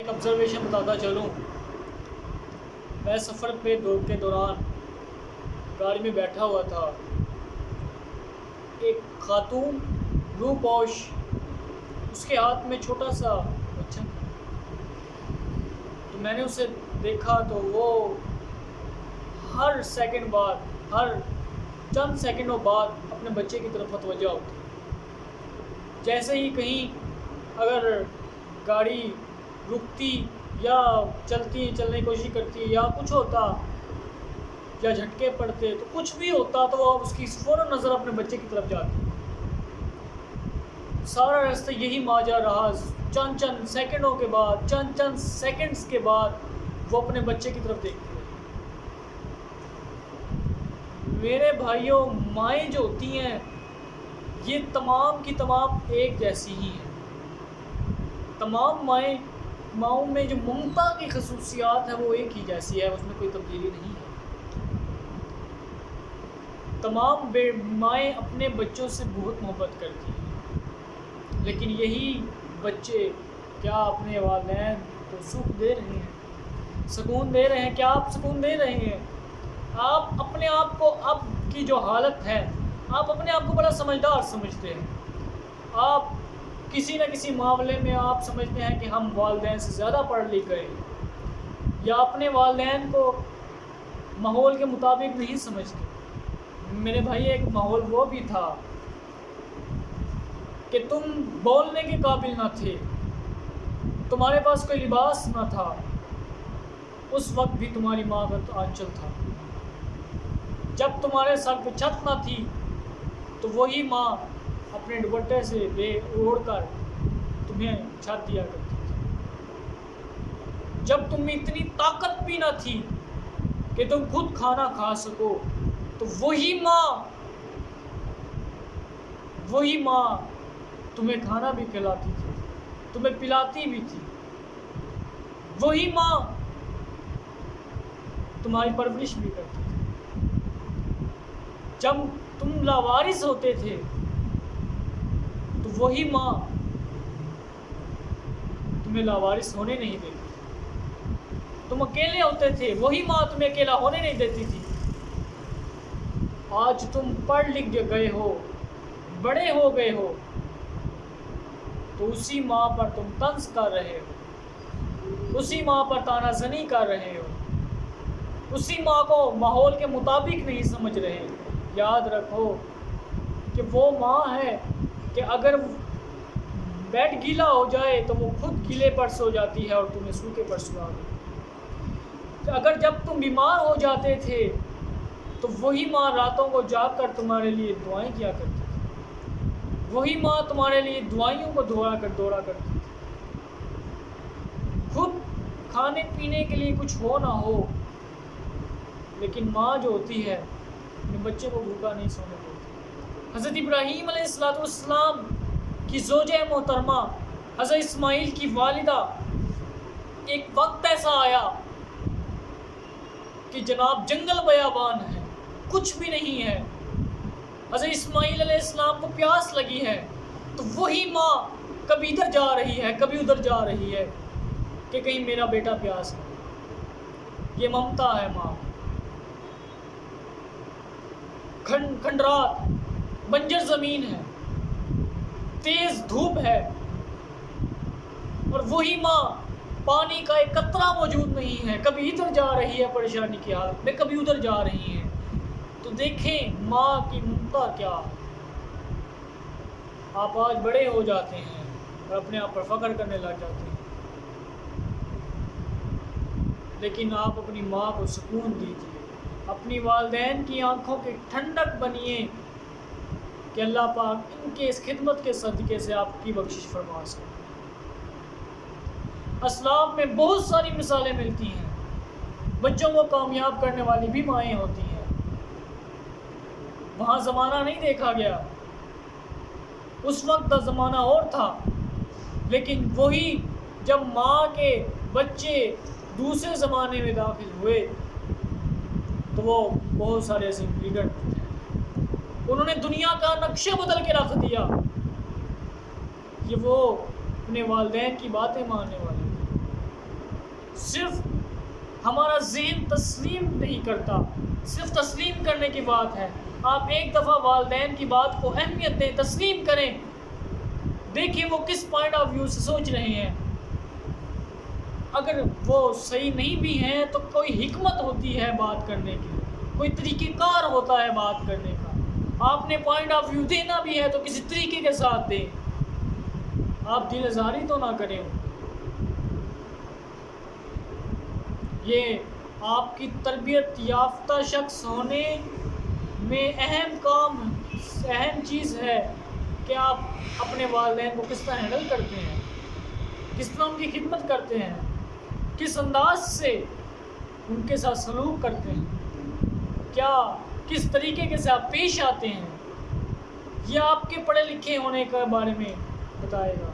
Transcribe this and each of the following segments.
ایک آبزرویشن بتاتا چلوں. میں سفر کے دوران گاڑی میں بیٹھا ہوا تھا. ایک خاتون روح پوش، اس کے ہاتھ میں چھوٹا سا بچہ تھا. تو میں نے اسے دیکھا تو وہ ہر چند سیکنڈوں بعد اپنے بچے کی طرف متوجہ ہوتی. جیسے ہی کہیں اگر گاڑی رکتی یا چلنے کی کوشش کرتی یا کچھ ہوتا یا جھٹکے پڑتے تو کچھ بھی ہوتا تو وہ اس کی فوراً نظر اپنے بچے کی طرف جاتی. سارا راستہ یہی ماجرا رہا. چند سیکنڈز کے بعد وہ اپنے بچے کی طرف دیکھتی رہی. میرے بھائیوں، مائیں جو ہوتی ہیں یہ تمام کی تمام ایک جیسی ہی ہیں. تمام ماؤں میں جو ممتا کی خصوصیات ہیں وہ ایک ہی جیسی ہے، اس میں کوئی تبدیلی نہیں ہے. تمام مائیں اپنے بچوں سے بہت محبت کرتی ہیں، لیکن یہی بچے کیا اپنے والدین کو سکھ دے رہے ہیں، سکون دے رہے ہیں؟ کیا آپ سکون دے رہے ہیں؟ آپ اپنے آپ کو، اب کی جو حالت ہے، آپ اپنے آپ کو بڑا سمجھدار سمجھتے ہیں. آپ کسی نہ کسی معاملے میں آپ سمجھتے ہیں کہ ہم والدین سے زیادہ پڑھ لکھ گئے، یا اپنے والدین کو ماحول کے مطابق نہیں سمجھتے. میرے بھائی، ایک ماحول وہ بھی تھا کہ تم بولنے کے قابل نہ تھے، تمہارے پاس کوئی لباس نہ تھا، اس وقت بھی تمہاری ماں کا آنچل تھا. جب تمہارے سر پہ چھت نہ تھی تو وہی ماں اپنے دوپٹے سے اوڑھ کر تمہیں چھت دیا کرتی تھی. جب تم میں اتنی طاقت بھی نہ تھی کہ تم خود کھانا کھا سکو تو وہی ماں تمہیں کھانا بھی کھلاتی تھی، تمہیں پلاتی بھی تھی. وہی ماں تمہاری پرورش بھی کرتی تھی. جب تم لاوارث ہوتے تھے تو وہی ماں تمہیں لاوارث ہونے نہیں دیتی. تم اکیلے ہوتے تھے، وہی ماں تمہیں اکیلا ہونے نہیں دیتی تھی. آج تم پڑھ لکھ گئے ہو، بڑے ہو گئے ہو، تو اسی ماں پر تم طنز کر رہے ہو، اسی ماں پر طعنہ زنی کر رہے ہو، اسی ماں کو ماحول کے مطابق نہیں سمجھ رہے. یاد رکھو کہ وہ ماں ہے کہ اگر بیڈ گیلا ہو جائے تو وہ خود گیلے پر سو جاتی ہے اور تمہیں سوکھے پر سوا دیتی. اگر جب تم بیمار ہو جاتے تھے تو وہی ماں راتوں کو جاگ کر تمہارے لیے دعائیں کیا کرتی تھی. وہی ماں تمہارے لیے دعائیوں کو دورا کرتی تھی. خود کھانے پینے کے لیے کچھ ہو نہ ہو، لیکن ماں جو ہوتی ہے اپنے بچے کو بھوکا نہیں سونے دیتی. حضرت ابراہیم علیہ السلام کی زوجہ محترمہ حضرت اسماعیل کی والدہ، ایک وقت ایسا آیا کہ جناب جنگل بیابان ہے، کچھ بھی نہیں ہے. حضرت اسماعیل علیہ السلام کو پیاس لگی ہے تو وہی ماں کبھی ادھر جا رہی ہے، کبھی ادھر جا رہی ہے کہ کہیں میرا بیٹا پیاس ہے. یہ ممتا ہے ماں. کھنڈرات بنجر زمین ہے، تیز دھوپ ہے، اور وہی ماں پانی کا ایک قطرہ موجود نہیں ہے، کبھی ادھر جا رہی ہے پریشانی کی حالت میں، کبھی ادھر جا رہی ہے. تو دیکھیں ماں کی ممتا کیا. آپ آج بڑے ہو جاتے ہیں اور اپنے آپ پر فخر کرنے لگ جاتے ہیں، لیکن آپ اپنی ماں کو سکون دیجیے، اپنی والدین کی آنکھوں کی ٹھنڈک بنیے کہ اللہ پاک ان کے اس خدمت کے صدقے سے آپ کی بخشش فرما سکے. اسلاف میں بہت ساری مثالیں ملتی ہیں. بچوں کو کامیاب کرنے والی بھی مائیں ہوتی ہیں. وہاں زمانہ نہیں دیکھا گیا، اس وقت کا زمانہ اور تھا، لیکن وہی جب ماں کے بچے دوسرے زمانے میں داخل ہوئے تو وہ بہت سارے ایسے لیڈر تھے، انہوں نے دنیا کا نقشہ بدل کے رکھ دیا. یہ وہ اپنے والدین کی باتیں ماننے والے تھے. صرف ہمارا ذہن تسلیم نہیں کرتا، صرف تسلیم کرنے کی بات ہے۔ آپ ایک دفعہ والدین کی بات کو اہمیت دیں، تسلیم کریں، دیکھیں وہ کس پوائنٹ آف ویو سے سوچ رہے ہیں۔ اگر وہ صحیح نہیں بھی ہیں تو کوئی حکمت ہوتی ہے بات کرنے کی، کوئی طریقہ کار ہوتا ہے بات کرنے کا۔ آپ نے پوائنٹ آف ویو دینا بھی ہے تو کسی طریقے کے ساتھ دیں، آپ دل آزاری تو نہ کریں۔ یہ آپ کی تربیت یافتہ شخص ہونے میں اہم چیز ہے کہ آپ اپنے والدین کو کس طرح ہینڈل کرتے ہیں، کس طرح ان کی خدمت کرتے ہیں، کس انداز سے ان کے ساتھ سلوک کرتے ہیں، کس طریقے سے آپ پیش آتے ہیں، یہ آپ کے پڑھے لکھے ہونے کے بارے میں بتائے گا،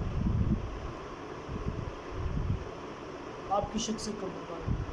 آپ کی شخصیت کو بتائے گا۔